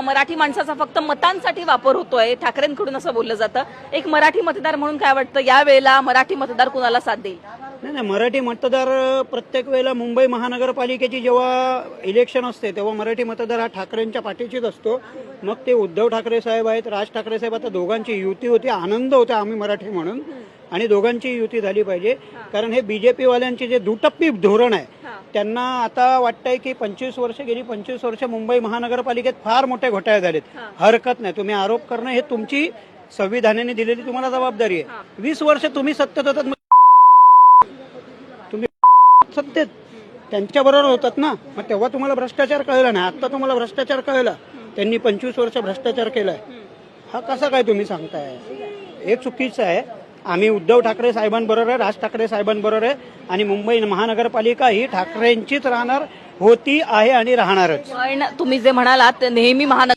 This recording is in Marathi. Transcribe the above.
मराठी माणसाचा फक्त मतांसाठी वापर होतोय, ठाकरेंकडून असं बोललं जातं. एक मराठी मतदार म्हणून काय वाटतं, या वेळेला मराठी मतदार कुणाला साथ देईल? नाही, मराठी मतदार प्रत्येक वेळेला मुंबई महानगरपालिकेची जेव्हा इलेक्शन असते तेव्हा मराठी मतदार हा ठाकरेंच्या पाठीशीच असतो. मग ते उद्धव ठाकरे साहेब आहेत, राज ठाकरे साहेब, आता दोघांची युती होती, आनंद होता आम्ही मराठी म्हणून, आणि दोघांची युती झाली पाहिजे. कारण हे बीजेपी वाल्यांचे जे दुटप्पी धोरण आहे, त्यांना आता वाटतंय की 25 वर्ष गेली, 25 वर्ष मुंबई महानगरपालिकेत फार मोठे घोटाळे झालेत. हरकत नाही, तुम्ही आरोप करणं हे तुमची संविधानाने दिलेली तुम्हाला जबाबदारी आहे. 20 वर्ष तुम्ही सत्तेत होतात, मग तुम्ही सत्तेत त्यांच्याबरोबर होतात ना, मग तेव्हा तुम्हाला भ्रष्टाचार कळला नाही. आता तुम्हाला भ्रष्टाचार कळला, त्यांनी 25 वर्ष भ्रष्टाचार केलाय, हा कसा काय तुम्ही सांगताय? हे चुकीचं आहे. आम्ही उद्धव ठाकरे साहेबांबरोबर आहे, राज ठाकरे साहेबांबरोबर आहे, आणि मुंबई महानगरपालिका ही ठाकरेंचीच राहणार, होती, आहे आणि राहणारच. पण तुम्ही जे म्हणालात नेहमी